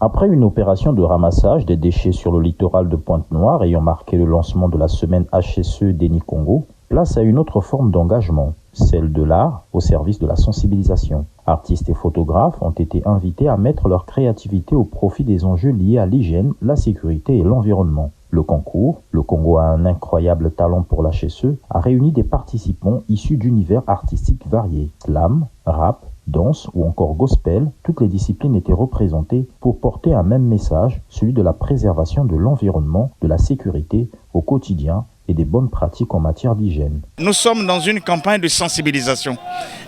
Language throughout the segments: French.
Après une opération de ramassage des déchets sur le littoral de Pointe-Noire ayant marqué le lancement de la semaine HSE d'Eni Congo, place à une autre forme d'engagement, celle de l'art au service de la sensibilisation. Artistes et photographes ont été invités à mettre leur créativité au profit des enjeux liés à l'hygiène, la sécurité et l'environnement. Le concours, Le Congo a un incroyable talent pour l'HSE, a réuni des participants issus d'univers artistiques variés. Slam, rap, danse ou encore gospel, toutes les disciplines étaient représentées pour porter un même message, celui de la préservation de l'environnement, de la sécurité au quotidien et des bonnes pratiques en matière d'hygiène. Nous sommes dans une campagne de sensibilisation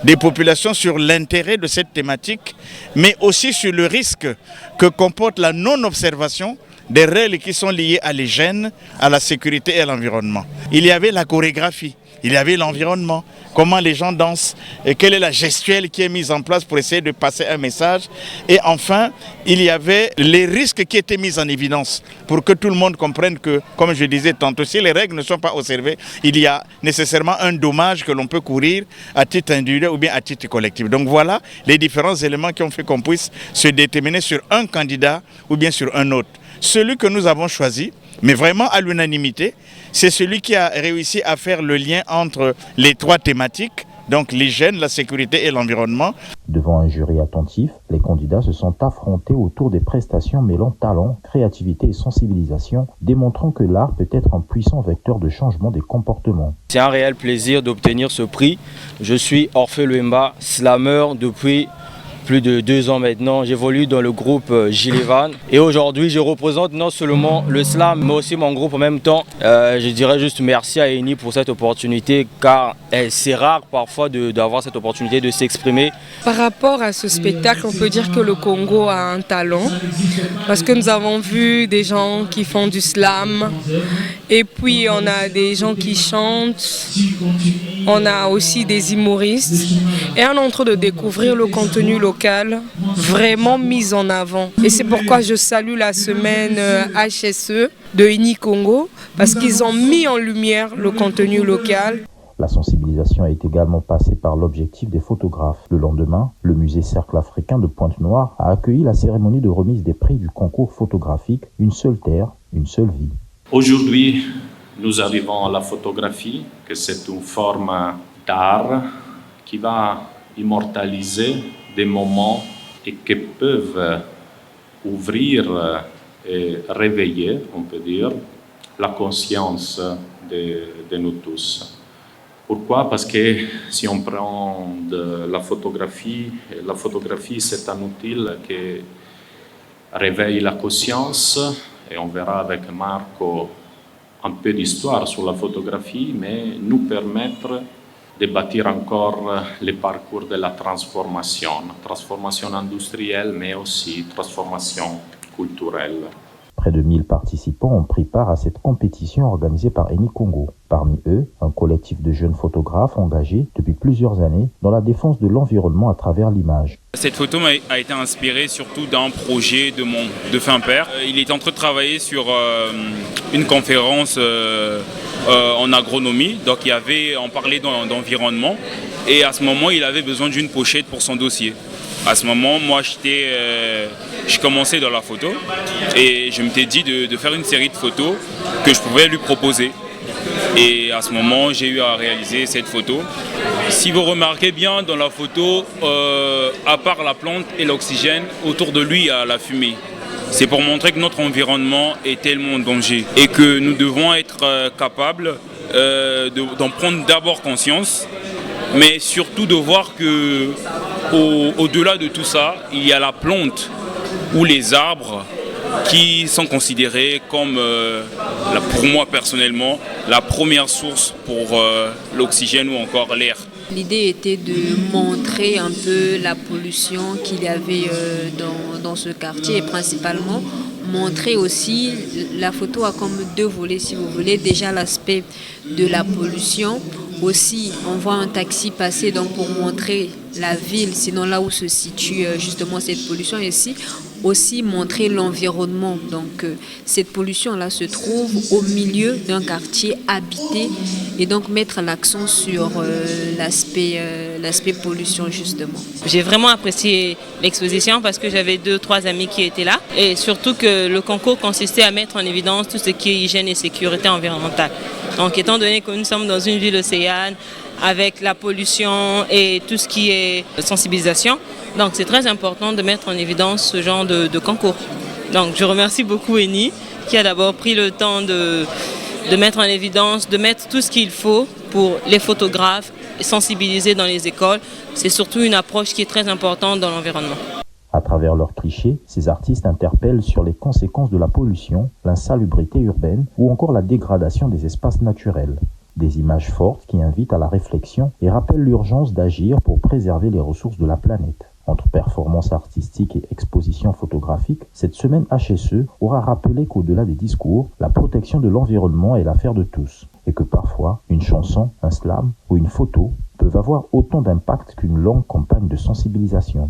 des populations sur l'intérêt de cette thématique, mais aussi sur le risque que comporte la non-observation des règles qui sont liées à l'hygiène, à la sécurité et à l'environnement. Il y avait la chorégraphie, il y avait l'environnement, comment les gens dansent, et quelle est la gestuelle qui est mise en place pour essayer de passer un message. Et enfin, il y avait les risques qui étaient mis en évidence pour que tout le monde comprenne que, comme je disais tantôt, si les règles ne sont pas observées, il y a nécessairement un dommage que l'on peut courir à titre individuel ou bien à titre collectif. Donc voilà les différents éléments qui ont fait qu'on puisse se déterminer sur un candidat ou bien sur un autre. Celui que nous avons choisi, mais vraiment à l'unanimité, c'est celui qui a réussi à faire le lien entre les trois thématiques, donc l'hygiène, la sécurité et l'environnement. Devant un jury attentif, les candidats se sont affrontés autour des prestations mêlant talent, créativité et sensibilisation, démontrant que l'art peut être un puissant vecteur de changement des comportements. C'est un réel plaisir d'obtenir ce prix. Je suis Orphée Luemba, slammer depuis plus de 2 ans maintenant. J'évolue dans le groupe Gilevan et aujourd'hui je représente non seulement le slam mais aussi mon groupe en même temps. Je dirais juste merci à Eni pour cette opportunité car c'est rare parfois d'avoir cette opportunité de s'exprimer. Par rapport à ce spectacle, on peut dire que le Congo a un talent parce que nous avons vu des gens qui font du slam et puis on a des gens qui chantent, on a aussi des humoristes et on est en train de découvrir le contenu local vraiment mise en avant. Et c'est pourquoi je salue la semaine HSE de Eni Congo parce qu'ils ont mis en lumière le contenu local. La sensibilisation est également passée par l'objectif des photographes. Le lendemain, le musée Cercle africain de Pointe-Noire a accueilli la cérémonie de remise des prix du concours photographique Une seule terre, une seule vie. Aujourd'hui, nous arrivons à la photographie, que c'est une forme d'art qui va immortaliser des moments et qui peuvent ouvrir et réveiller, on peut dire, la conscience de nous tous. Pourquoi? Parce que si on prend de la photographie c'est un outil qui réveille la conscience et on verra avec Marco un peu d'histoire sur la photographie, mais nous permettre de bâtir encore le parcours de la transformation industrielle, mais aussi transformation culturelle. Près de 1000 participants ont pris part à cette compétition organisée par Eni Congo. Parmi eux, un collectif de jeunes photographes engagés depuis plusieurs années dans la défense de l'environnement à travers l'image. Cette photo a été inspirée surtout d'un projet de fin père. Il est en train de travailler sur une conférence en agronomie, donc on parlait d'environnement et à ce moment il avait besoin d'une pochette pour son dossier. À ce moment, moi je commençais dans la photo et je m'étais dit de faire une série de photos que je pouvais lui proposer. Et à ce moment, j'ai eu à réaliser cette photo. Si vous remarquez bien dans la photo, à part la plante et l'oxygène, autour de lui il y a la fumée. C'est pour montrer que notre environnement est tellement en danger et que nous devons être capables d'en prendre d'abord conscience, mais surtout de voir que au-delà de tout ça, il y a la plante ou les arbres qui sont considérés comme, pour moi personnellement, la première source pour l'oxygène ou encore l'air. L'idée était de montrer un peu la pollution qu'il y avait dans ce quartier et principalement montrer aussi, la photo a comme 2 volets si vous voulez, déjà l'aspect de la pollution. Aussi, on voit un taxi passer donc pour montrer la ville, sinon là où se situe justement cette pollution, et aussi montrer l'environnement. Donc cette pollution-là se trouve au milieu d'un quartier habité et donc mettre l'accent sur l'aspect pollution justement. J'ai vraiment apprécié l'exposition parce que j'avais 2-3 amis qui étaient là et surtout que le concours consistait à mettre en évidence tout ce qui est hygiène et sécurité environnementale. Donc étant donné que nous sommes dans une ville océane avec la pollution et tout ce qui est sensibilisation, donc c'est très important de mettre en évidence ce genre de concours. Donc je remercie beaucoup Eni qui a d'abord pris le temps de mettre en évidence, de mettre tout ce qu'il faut pour les photographes, sensibiliser dans les écoles. C'est surtout une approche qui est très importante dans l'environnement. À travers leurs clichés, ces artistes interpellent sur les conséquences de la pollution, l'insalubrité urbaine ou encore la dégradation des espaces naturels. Des images fortes qui invitent à la réflexion et rappellent l'urgence d'agir pour préserver les ressources de la planète. Entre performances artistiques et expositions photographiques, cette semaine HSE aura rappelé qu'au-delà des discours, la protection de l'environnement est l'affaire de tous et que parfois, une chanson, un slam ou une photo peuvent avoir autant d'impact qu'une longue campagne de sensibilisation.